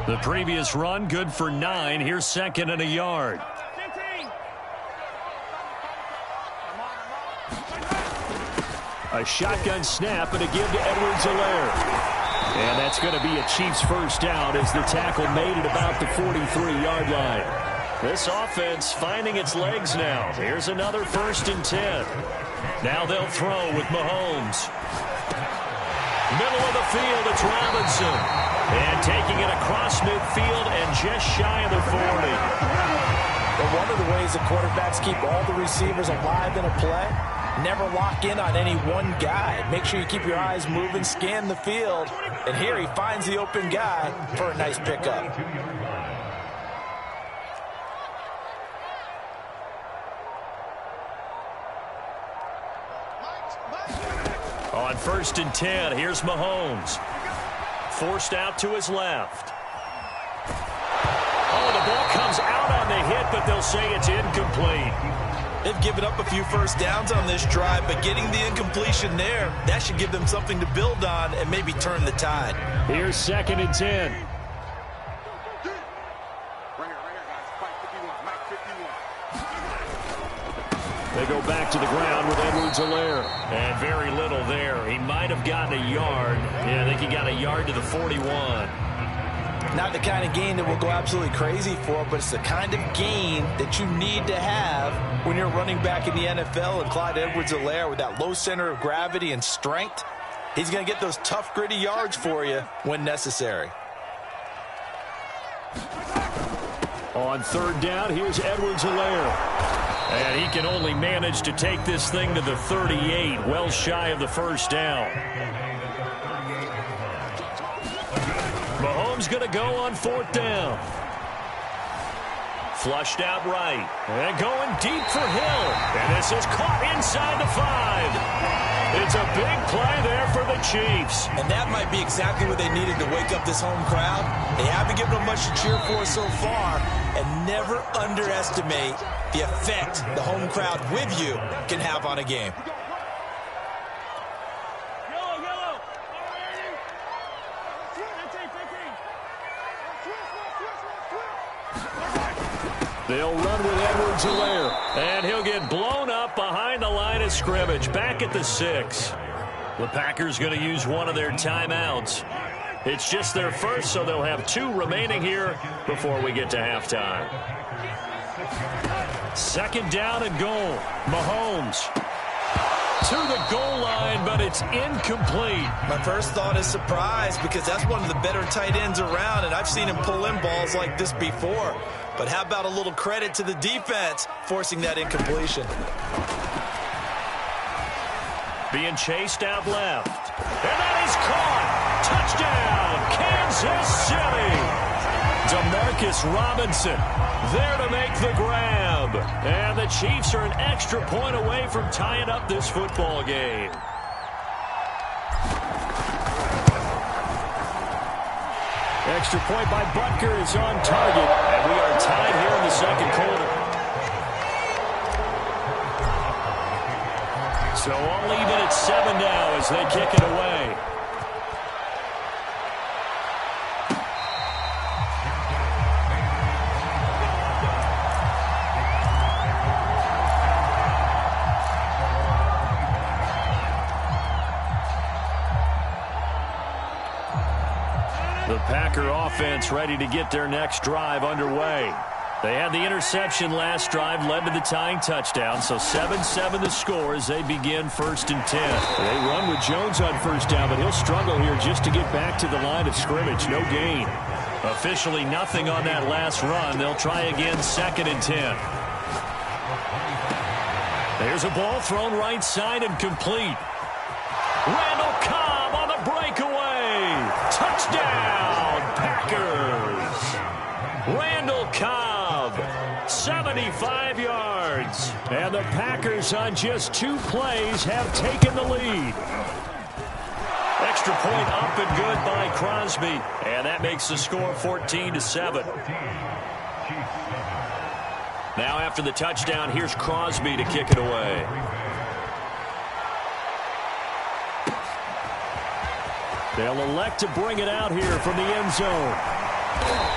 The previous run good for 9. Here's second and a yard. A shotgun snap and a give to Edwards-Helaire. And that's going to be a Chiefs first down as the tackle made at about the 43-yard line. This offense finding its legs now. Here's another 1st and 10. Now they'll throw with Mahomes. Middle of the field, it's Robinson. And taking it across midfield and just shy of the 40. But one of the ways the quarterbacks keep all the receivers alive in a play, never lock in on any one guy. Make sure you keep your eyes moving, scan the field. And here he finds the open guy for a nice pickup. On 1st and 10, here's Mahomes. Forced out to his left. Oh, the ball comes out on the hit, but they'll say it's incomplete. They've given up a few first downs on this drive, but getting the incompletion there, that should give them something to build on and maybe turn the tide. Here's 2nd and 10. They go back to the ground with Edwards-Helaire. And very little there. He might have gotten a yard. Yeah, I think he got a yard to the 41. Not the kind of gain that we'll go absolutely crazy for, but it's the kind of gain that you need to have when you're running back in the NFL. And Clyde Edwards-Helaire, with that low center of gravity and strength, he's going to get those tough, gritty yards for you when necessary. On 3rd down, here's Edwards-Helaire. And he can only manage to take this thing to the 38, well shy of the first down. Mahomes going to go on 4th down. Flushed out right. And going deep for Hill. And this is caught inside the 5. It's a big play there for the Chiefs. And that might be exactly what they needed to wake up this home crowd. They haven't given them much to cheer for so far. And never underestimate the effect the home crowd with you can have on a game. They'll run with Edwards-Helaire. And he'll get blown up behind the line of scrimmage. Back at the 6. The Packers going to use one of their timeouts. It's just their first, so they'll have 2 remaining here before we get to halftime. 2nd down and goal. Mahomes to the goal line, but it's incomplete. My first thought is surprise, because that's one of the better tight ends around, and I've seen him pull in balls like this before. But how about a little credit to the defense forcing that incompletion? Being chased out left. And that is caught. Touchdown, Kansas City. Demarcus Robinson there to make the grab. And the Chiefs are an extra point away from tying up this football game. Extra point by Butker is on target. And we are tied here in the 2nd quarter. So all even at 7 now as they kick it away. The Packer offense ready to get their next drive underway. They had the interception last drive, led to the tying touchdown, so 7-7 the score as they begin 1st and 10. They run with Jones on 1st down, but he'll struggle here just to get back to the line of scrimmage. No gain. Officially nothing on that last run. They'll try again 2nd and 10. There's a ball thrown right side and complete. Randall Cobb on the breakaway. Touchdown, Packers. Randall Cobb, 75 yards. And the Packers on just 2 plays have taken the lead. Extra point up and good by Crosby. And that makes the score 14-7. Now after the touchdown, here's Crosby to kick it away. They'll elect to bring it out here from the end zone.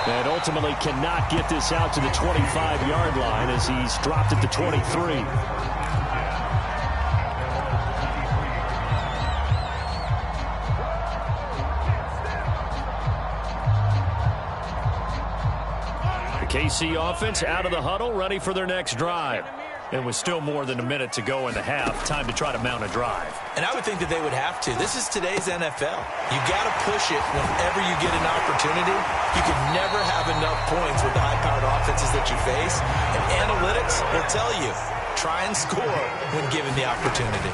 And ultimately cannot get this out to the 25-yard line as he's dropped at the 23. KC offense out of the huddle, ready for their next drive. And with still more than a minute to go in the half, time to try to mount a drive. And I would think that they would have to. This is today's NFL. You got to push it whenever you get an opportunity. You can never have enough points with the high-powered offenses that you face. And analytics will tell you, try and score when given the opportunity.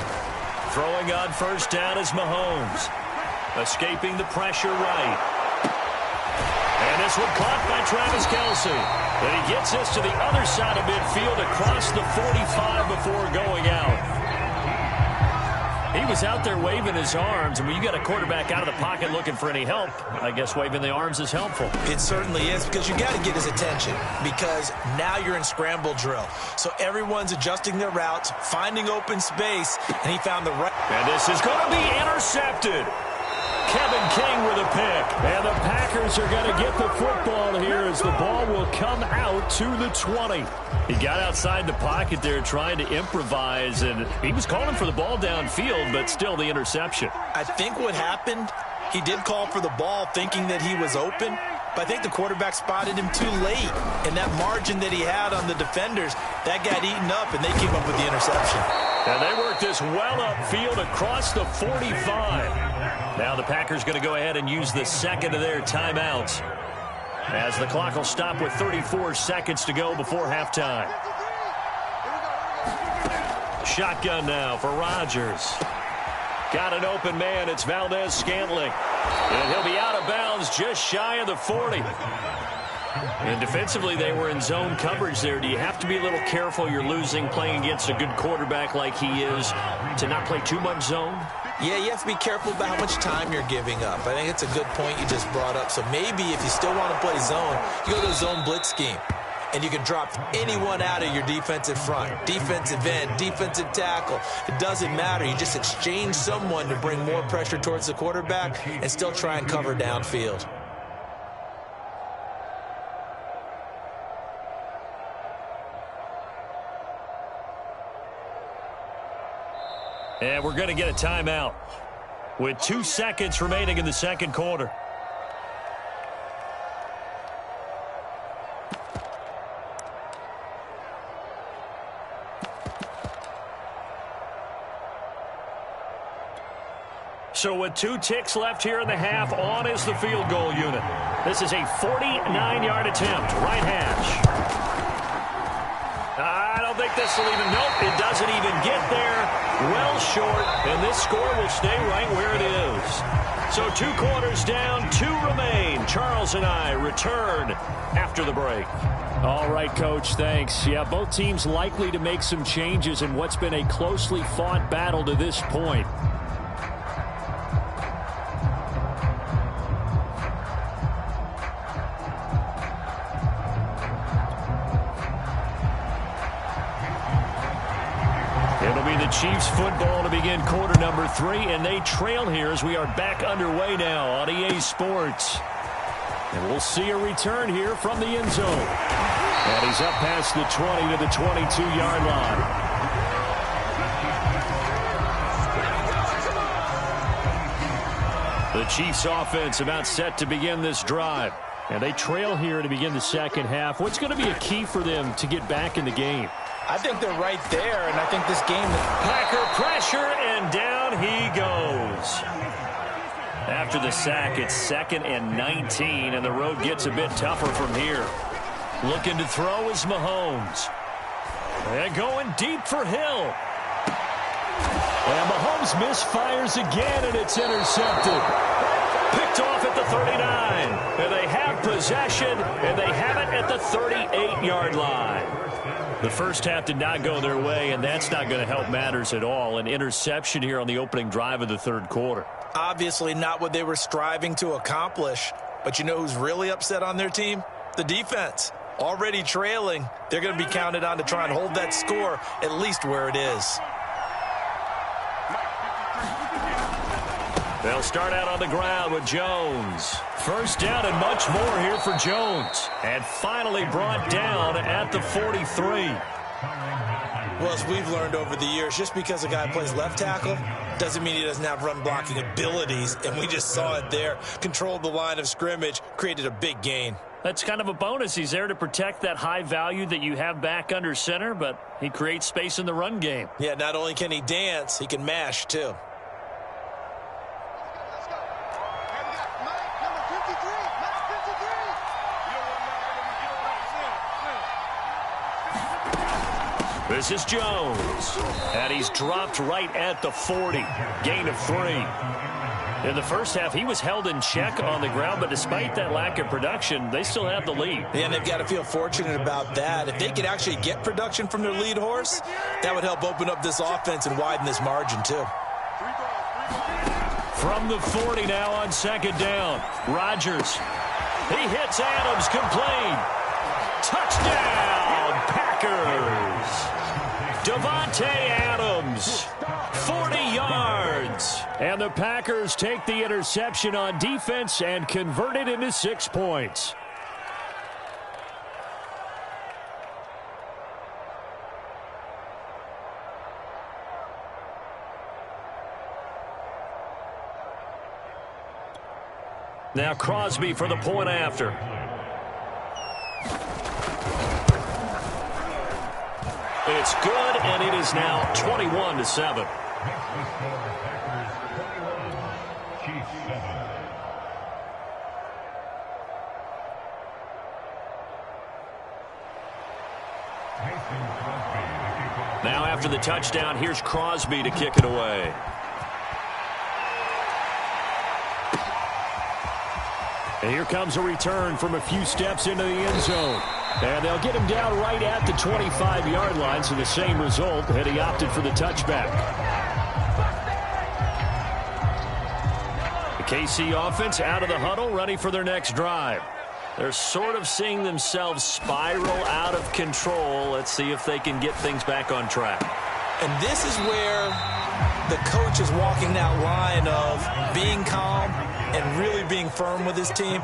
Throwing on first down is Mahomes. Escaping the pressure right. And this one caught by Travis Kelce. And he gets this to the other side of midfield across the 45 before going out. He was out there waving his arms, and when you got a quarterback out of the pocket looking for any help, I guess waving the arms is helpful. It certainly is, because you got to get his attention, because now you're in scramble drill. So everyone's adjusting their routes, finding open space, and he found the right. And this is going to be intercepted. Kevin King with a pick. And the Packers are going to get the football here as the ball will come out to the 20. He got outside the pocket there trying to improvise, and he was calling for the ball downfield, but still the interception. I think what happened, he did call for the ball thinking that he was open, but I think the quarterback spotted him too late. And that margin that he had on the defenders, that got eaten up, and they came up with the interception. And they worked this well upfield across the 45. Now the Packers going to go ahead and use the second of their timeouts as the clock will stop with 34 seconds to go before halftime. Shotgun now for Rodgers. Got an open man. It's Valdez-Scantling. And he'll be out of bounds just shy of the 40. And defensively, they were in zone coverage there. Do you have to be a little careful? You're losing playing against a good quarterback like he is to not play too much zone? Yeah, you have to be careful about how much time you're giving up. I think it's a good point you just brought up. So maybe if you still want to play zone, you go to a zone blitz scheme. And you can drop anyone out of your defensive front, defensive end, defensive tackle. It doesn't matter. You just exchange someone to bring more pressure towards the quarterback and still try and cover downfield. And we're going to get a timeout with 2 seconds remaining in the second quarter. So with 2 ticks left here in the half, on is the field goal unit. This is a 49-yard attempt, right hash. I don't think this will even, nope, it doesn't even get there. Well short, and this score will stay right where it is. So 2 quarters down, 2 remain. Charles and I return after the break. All right, Coach, thanks. Yeah, both teams likely to make some changes in what's been a closely fought battle to this point. Chiefs football to begin quarter number 3, and they trail here as we are back underway now on EA Sports. And we'll see a return here from the end zone. And he's up past the 20 to the 22-yard line. The Chiefs offense about set to begin this drive. And they trail here to begin the second half. What's going to be a key for them to get back in the game? I think they're right there, and I think this game... Packer pressure, and down he goes. After the sack, it's 2nd and 19, and the road gets a bit tougher from here. Looking to throw is Mahomes. And going deep for Hill. And Mahomes misfires again, and it's intercepted. Picked off at the 39. And they have possession, and they have it at the 38-yard line. The first half did not go their way, and that's not going to help matters at all. An interception here on the opening drive of the third quarter. Obviously not what they were striving to accomplish. But you know who's really upset on their team? The defense. Already trailing. They're going to be counted on to try and hold that score at least where it is. They'll start out on the ground with Jones. First down and much more here for Jones. And finally brought down at the 43. Well, as we've learned over the years, just because a guy plays left tackle doesn't mean he doesn't have run blocking abilities. And we just saw it there. Controlled the line of scrimmage, created a big gain. That's kind of a bonus. He's there to protect that high value that you have back under center, but he creates space in the run game. Yeah, not only can he dance, he can mash too. This is Jones, and he's dropped right at the 40. Gain of 3. In the first half, he was held in check on the ground, but despite that lack of production, they still have the lead. Yeah, and they've got to feel fortunate about that. If they could actually get production from their lead horse, that would help open up this offense and widen this margin too. From the 40 now on second down. Rodgers. He hits Adams complete. Touchdown, Packers. Davante Adams, 40 yards. And the Packers take the interception on defense and convert it into 6 points. Now Crosby for the point after. It's good, and it is now 21-7. Now after the touchdown, here's Crosby to kick it away. And here comes a return from a few steps into the end zone. And they'll get him down right at the 25-yard line, so the same result, and he opted for the touchback. The KC offense out of the huddle, ready for their next drive. They're sort of seeing themselves spiral out of control. Let's see if they can get things back on track. And this is where the coach is walking that line of being calm and really being firm with his team.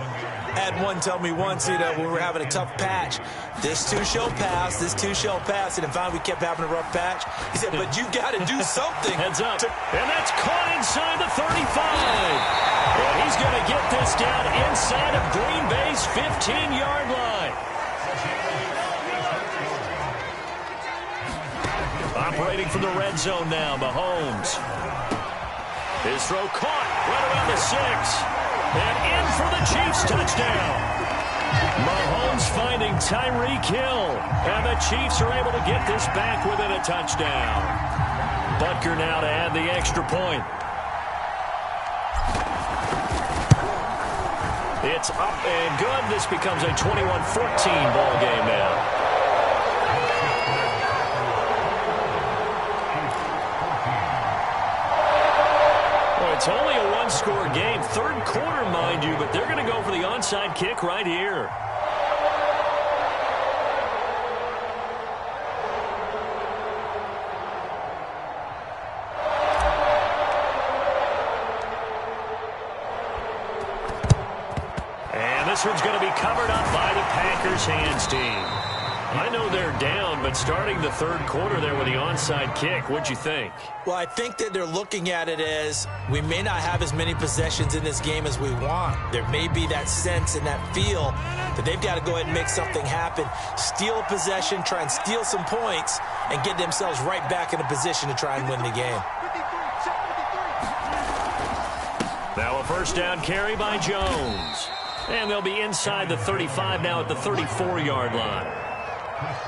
I had one tell me once, when we were having a tough patch, this too shall pass, this too shall pass. And finally we kept having a rough patch. He said, but you got to do something. Heads up. And that's caught inside the 35. And he's going to get this down inside of Green Bay's 15-yard line. Operating from the red zone now, Mahomes. His throw caught right around the 6. And in for the Chiefs touchdown. Mahomes finding Tyreek Hill. And the Chiefs are able to get this back within a touchdown. Butker now to add the extra point. It's up and good. This becomes a 21-14 ball game now. It's only a one-score game. Third quarter, mind you, but they're going to go for the onside kick right here. And this one's going to be covered up by the Packers hands team. I know they're down, but starting the third quarter there with the onside kick, what'd you think? Well, I think that they're looking at it as we may not have as many possessions in this game as we want. There may be that sense and that feel that they've got to go ahead and make something happen, steal a possession, try and steal some points, and get themselves right back in a position to try and win the game. Now a first down carry by Jones. And they'll be inside the 35 now at the 34-yard line.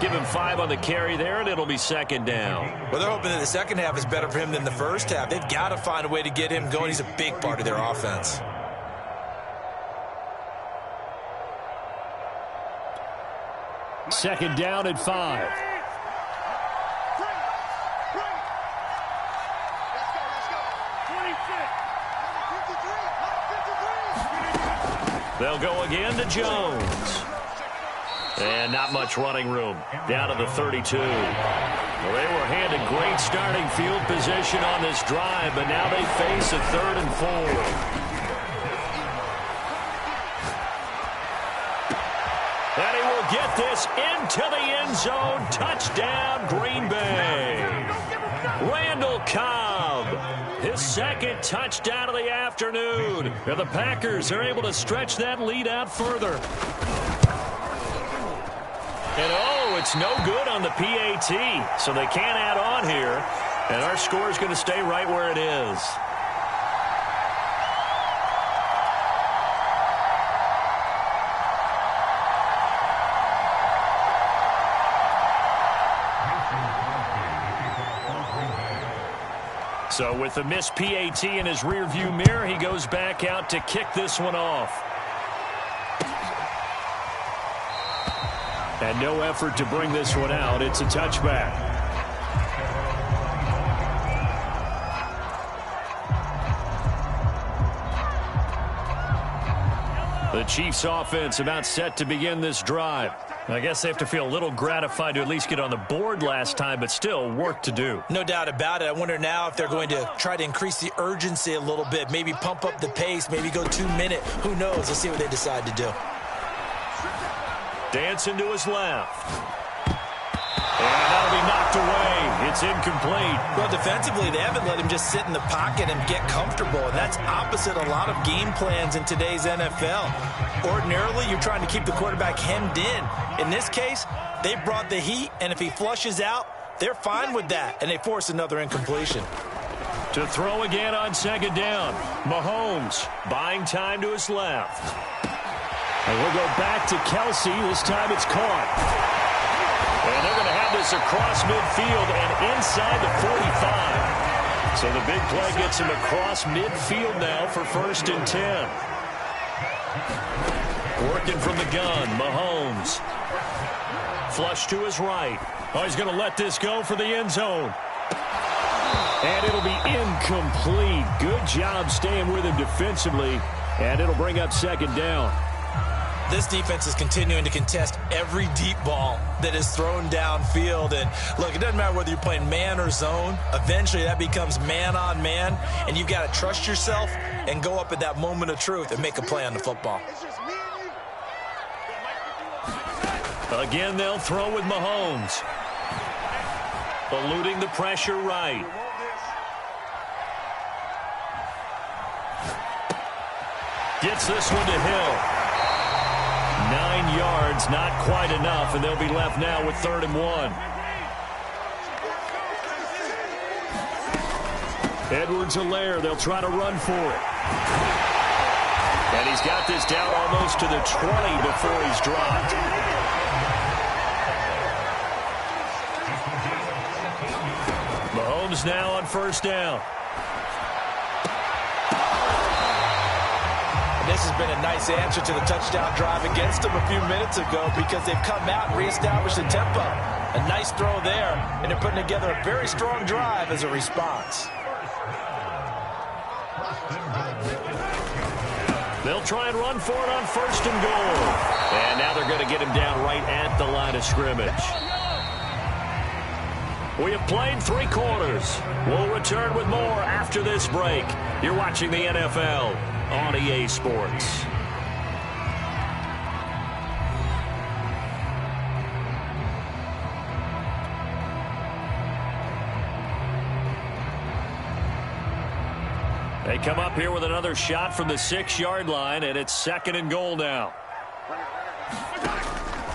Give him 5 on the carry there, and it'll be second down. Well, they're hoping that the second half is better for him than the first half. They've got to find a way to get him going. He's a big part of their offense. Second down at 5. They'll go again to Jones. And not much running room. Down to the 32. Well, they were handed great starting field position on this drive, but now they face a 3rd and 4. And he will get this into the end zone. Touchdown, Green Bay. Randall Cobb, his 2nd touchdown of the afternoon. And the Packers are able to stretch that lead out further. And, oh, it's no good on the PAT, so they can't add on here. And our score is going to stay right where it is. So with the missed PAT in his rearview mirror, he goes back out to kick this one off. And no effort to bring this one out. It's a touchback. The Chiefs offense about set to begin this drive. I guess they have to feel a little gratified to at least get on the board last time, but still work to do. No doubt about it. I wonder now if they're going to try to increase the urgency a little bit, maybe pump up the pace, maybe go 2-minute. Who knows? Let's see what they decide to do. Dancing to his left. And that'll be knocked away. It's incomplete. Well, defensively, they haven't let him just sit in the pocket and get comfortable, and that's opposite a lot of game plans in today's NFL. Ordinarily, you're trying to keep the quarterback hemmed in. In this case, they brought the heat, and if he flushes out, they're fine with that, and they force another incompletion. To throw again on 2nd down. Mahomes buying time to his left. And we'll go back to Kelsey. This time it's caught. And they're going to have this across midfield and inside the 45. So the big play gets him across midfield now for 1st and 10. Working from the gun, Mahomes. Flush to his right. Oh, he's going to let this go for the end zone. And it'll be incomplete. Good job staying with him defensively. And it'll bring up 2nd down. This defense is continuing to contest every deep ball that is thrown downfield. And, look, it doesn't matter whether you're playing man or zone. Eventually, that becomes man-on-man, and you've got to trust yourself and go up at that moment of truth and make a play on the football. Again, they'll throw with Mahomes. Eluding the pressure right. Gets this one to Hill. 9 yards, not quite enough, and they'll be left now with 3rd and 1. Edwards-Helaire, they'll try to run for it. And he's got this down almost to the 20 before he's dropped. Mahomes now on 1st down. This has been a nice answer to the touchdown drive against them a few minutes ago because they've come out and reestablished the tempo. A nice throw there, and they're putting together a very strong drive as a response. They'll try and run for it on 1st and goal. And now they're going to get him down right at the line of scrimmage. We have played 3 quarters. We'll return with more after this break. You're watching the NFL on EA Sports. They come up here with another shot from the 6-yard line, and it's 2nd and goal now.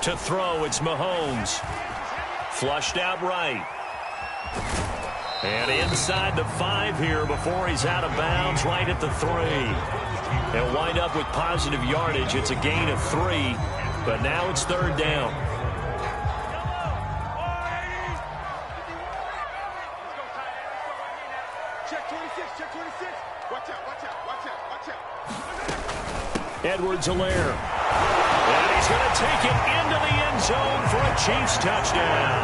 To throw, it's Mahomes. Flushed out right. And inside the 5 here before he's out of bounds, right at the 3. They'll wind up with positive yardage. It's a gain of 3, but now it's 3rd down. Check 26, check 26. Watch out, watch out, watch out, watch out. Edwards-Helaire. And he's going to take it into the end zone for a Chiefs touchdown.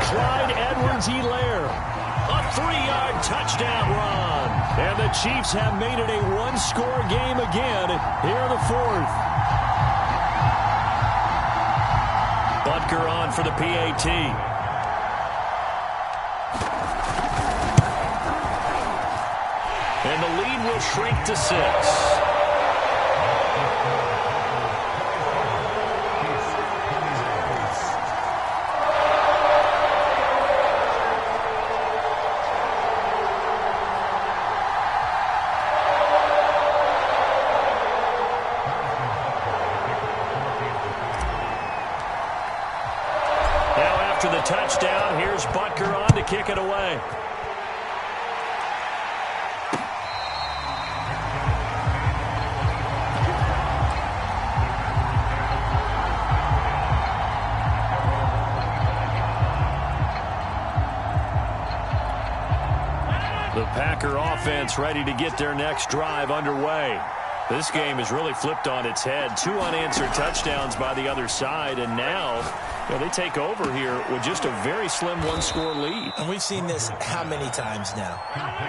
Clyde Edwards-Helaire, a 3-yard touchdown run. And the Chiefs have made it a 1-score game again here in the 4th. Butker on for the PAT. And the lead will shrink to 6. After the touchdown, here's Butker on to kick it away. The Packer offense ready to get their next drive underway. This game has really flipped on its head. 2 unanswered touchdowns by the other side, and now they take over here with just a very slim one-score lead. And we've seen this how many times now?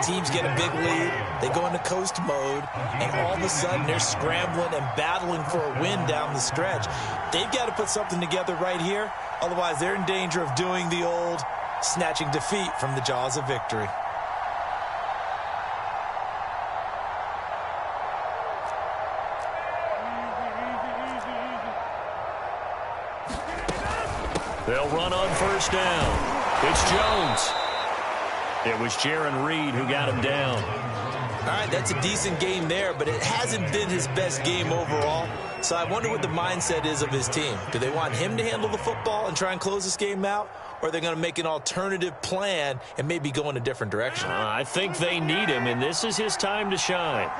Teams get a big lead, they go into coast mode, and all of a sudden they're scrambling and battling for a win down the stretch. They've got to put something together right here, otherwise they're in danger of doing the old snatching defeat from the jaws of victory. They'll run on first down. It's Jones. It was Jaron Reed who got him down. All right, that's a decent game there, but it hasn't been his best game overall. So I wonder what the mindset is of his team. Do they want him to handle the football and try and close this game out? Or are they going to make an alternative plan and maybe go in a different direction? I think they need him, and this is his time to shine.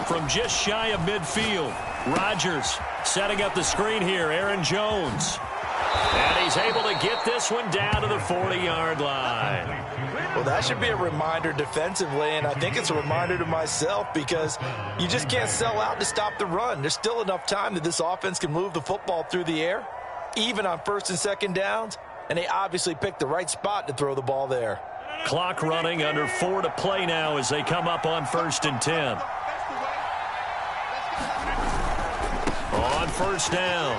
From just shy of midfield, Rodgers setting up the screen here. Aaron Jones. And he's able to get this one down to the 40-yard line. Well, that should be a reminder defensively, and I think it's a reminder to myself because you just can't sell out to stop the run. There's still enough time that this offense can move the football through the air, even on first and second downs, and they obviously picked the right spot to throw the ball there. Clock running, under 4 to play now as they come up on first and 10. On first down,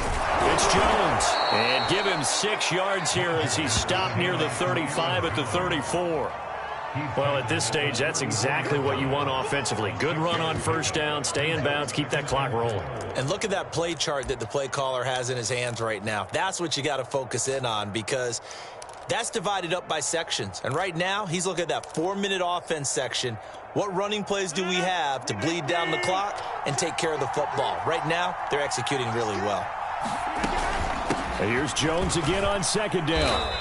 it's Jones. And give him 6 yards here as he's stopped near the 35 at the 34. Well, at this stage, that's exactly what you want offensively. Good run on first down, stay in bounds, keep that clock rolling. And look at that play chart that the play caller has in his hands right now. That's what you got to focus in on because that's divided up by sections. And right now, he's looking at that 4-minute offense section. What running plays do we have to bleed down the clock and take care of the football? Right now, they're executing really well. And here's Jones again on second down.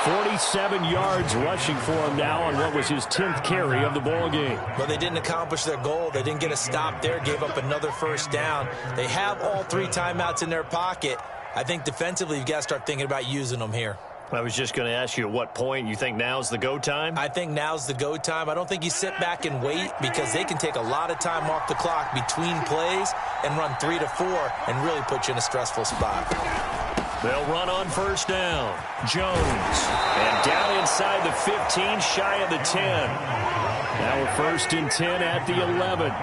47 yards rushing for him now on what was his 10th carry of the ball game. Well, they didn't accomplish their goal. They didn't get a stop there, gave up another first down. They have all 3 timeouts in their pocket. I think defensively, you've got to start thinking about using them here. I was just going to ask you at what point you think now's the go time? I think now's the go time. I don't think you sit back and wait because they can take a lot of time off the clock between plays and run 3 to 4 and really put you in a stressful spot. They'll run on first down. Jones. And down inside the 15, shy of the 10. Now we're first and 10 at the 11.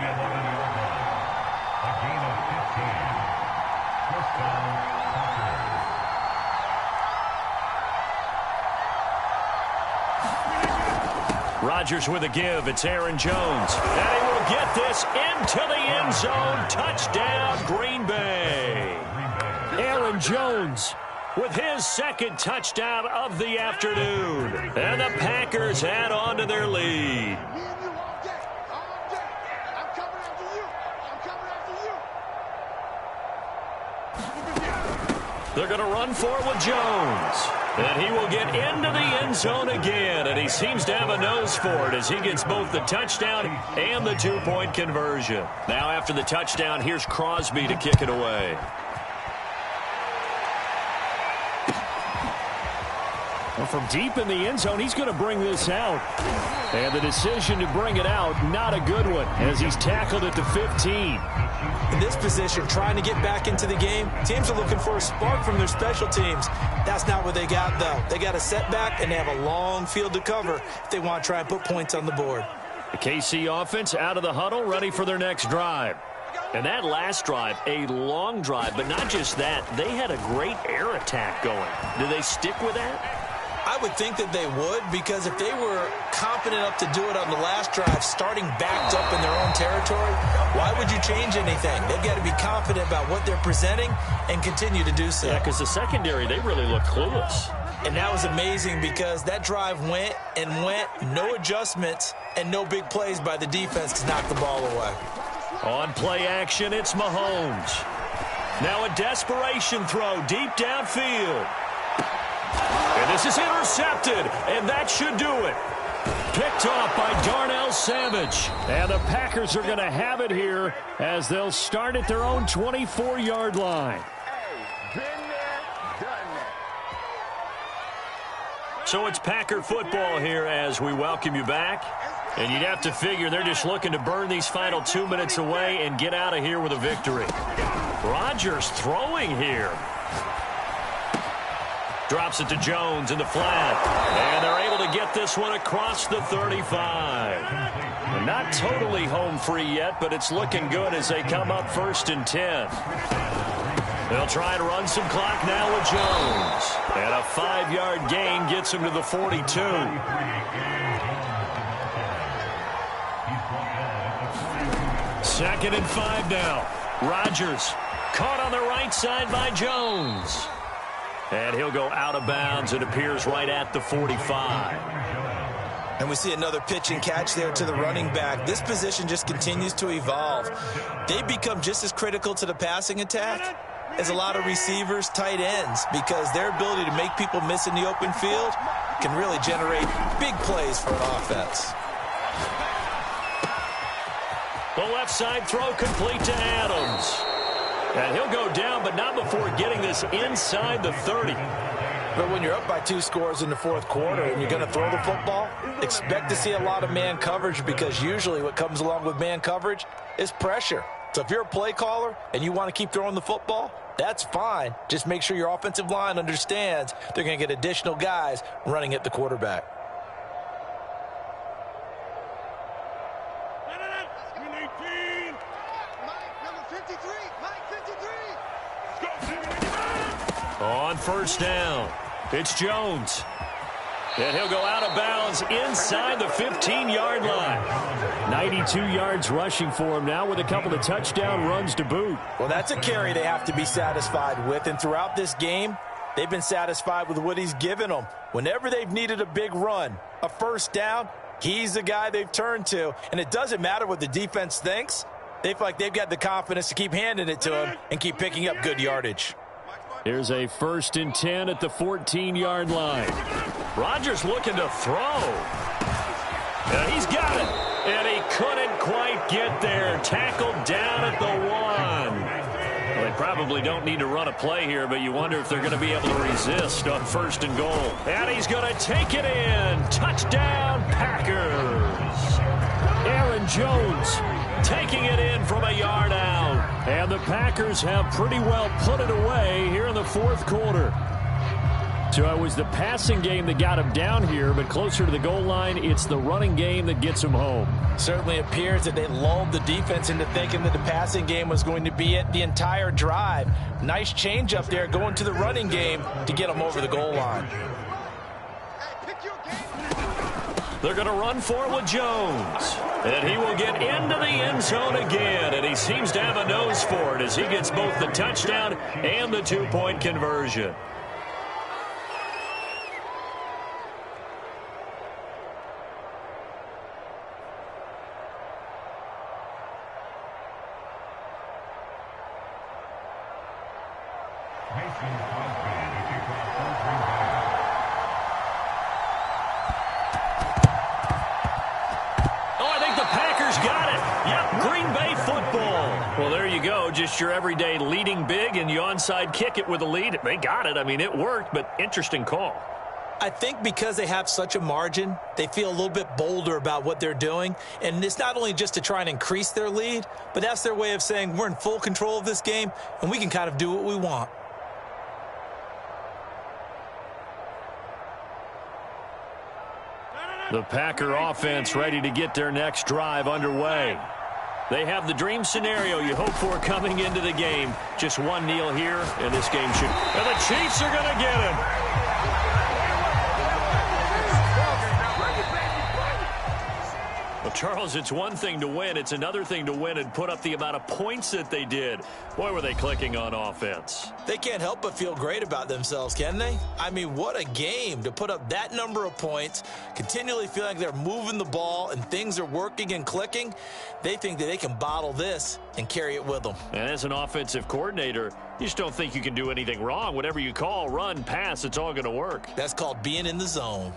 Rodgers with a give. It's Aaron Jones. And he will get this into the end zone. Touchdown, Green Bay. Aaron Jones with his 2nd touchdown of the afternoon. And the Packers add on to their lead. They're going to run for it with Jones. And he will get into the end zone again. And he seems to have a nose for it as he gets both the touchdown and the 2-point conversion. Now after the touchdown, here's Crosby to kick it away. Well, from deep in the end zone, he's going to bring this out. And the decision to bring it out, not a good one, as he's tackled at the 15. In this position, trying to get back into the game, teams are looking for a spark from their special teams. That's not what they got, though. They got a setback, and they have a long field to cover if they want to try and put points on the board. The KC offense out of the huddle, ready for their next drive. And that last drive, a long drive, but not just that. They had a great air attack going. Do they stick with that? I I would think that they would, because if they were confident enough to do it on the last drive, starting backed up in their own territory, why would you change anything? They've got to be confident about what they're presenting and continue to do so. Yeah, because the secondary, they really look clueless. And that was amazing because that drive went and went, no adjustments and no big plays by the defense to knock the ball away. On play action, it's Mahomes. Now a desperation throw deep downfield. And this is intercepted, and that should do it. Picked off by Darnell Savage. And the Packers are going to have it here as they'll start at their own 24-yard line. Been there, done that. So it's Packer football here as we welcome you back. And you'd have to figure they're just looking to burn these final 2 minutes away and get out of here with a victory. Rodgers throwing here. Drops it to Jones in the flat. And they're able to get this one across the 35. And not totally home free yet, but it's looking good as they come up 1st and 10. They'll try and run some clock now with Jones. And a 5-yard gain gets him to the 42. 2nd and 5 now. Rodgers caught on the right side by Jones. And he'll go out of bounds. It appears right at the 45. And we see another pitch and catch there to the running back. This position just continues to evolve. They become just as critical to the passing attack as a lot of receivers, tight ends, because their ability to make people miss in the open field can really generate big plays for an offense. The left side throw complete to Adams. And he'll go down, but not before getting this inside the 30. But when you're up by 2 scores in the 4th quarter and you're going to throw the football, expect to see a lot of man coverage, because usually what comes along with man coverage is pressure. So if you're a play caller and you want to keep throwing the football, that's fine. Just make sure your offensive line understands they're going to get additional guys running at the quarterback. On 1st down, it's Jones. And he'll go out of bounds inside the 15-yard line. 92 yards rushing for him now with a couple of touchdown runs to boot. Well, that's a carry they have to be satisfied with. And throughout this game, they've been satisfied with what he's given them. Whenever they've needed a big run, a 1st down, he's the guy they've turned to. And it doesn't matter what the defense thinks. They feel like they've got the confidence to keep handing it to him and keep picking up good yardage. Here's a 1st and 10 at the 14-yard line. Rodgers looking to throw. And he's got it. And he couldn't quite get there. Tackled down at the 1. Well, they probably don't need to run a play here, but you wonder if they're going to be able to resist on 1st and goal. And he's going to take it in. Touchdown, Packers. Aaron Jones taking it in from a yard out. And the Packers have pretty well put it away here in the 4th quarter. So it was the passing game that got him down here, but closer to the goal line, it's the running game that gets him home. Certainly appears that they lulled the defense into thinking that the passing game was going to be it the entire drive. Nice change up there going to the running game to get them over the goal line. They're going to run for it with Jones. And he will get into the end zone again. And he seems to have a nose for it as he gets both the touchdown and the 2-point conversion. Just your everyday leading big, and you onside kick it with a lead. They got it. I mean, it worked, but interesting call. I think because they have such a margin, they feel a little bit bolder about what they're doing. And it's not only just to try and increase their lead, but that's their way of saying we're in full control of this game, and we can kind of do what we want. The Packer offense ready to get their next drive underway. They have the dream scenario you hope for coming into the game. Just one kneel here, and this game should... And the Chiefs are going to get him. Charles, it's one thing to win. It's another thing to win and put up the amount of points that they did. Boy, were they clicking on offense. They can't help but feel great about themselves, can they? I mean, what a game to put up that number of points, continually feel like they're moving the ball and things are working and clicking. They think that they can bottle this and carry it with them. And as an offensive coordinator, you just don't think you can do anything wrong. Whatever you call, run, pass, it's all going to work. That's called being in the zone.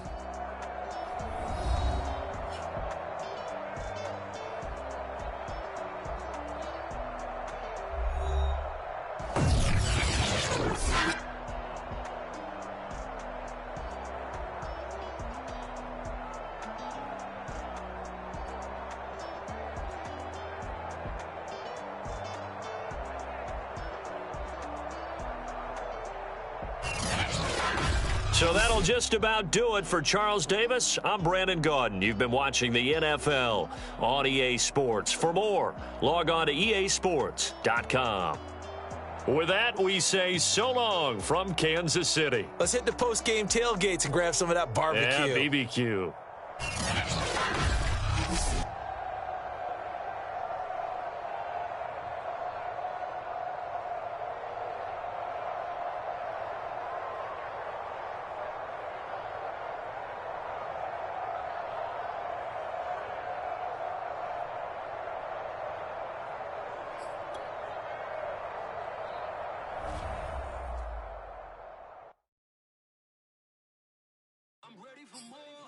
So that'll just about do it for Charles Davis. I'm Brandon Gaudin. You've been watching the NFL on EA Sports. For more, log on to easports.com. With that, we say so long from Kansas City. Let's hit the post-game tailgates and grab some of that barbecue. Yeah, BBQ.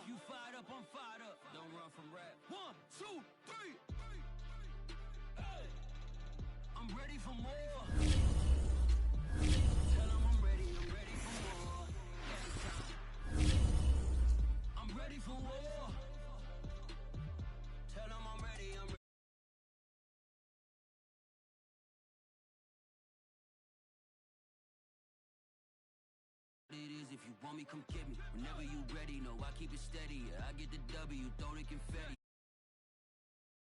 You fired up, I'm fired up. Don't run from rap. 1, 2, 3. Hey. I'm ready for more. Tell them I'm ready for more. I'm ready for war. Tell them I'm ready, It is if you want me, come get me. Whenever you ready, know I keep it steady. I get the W, throw the confetti.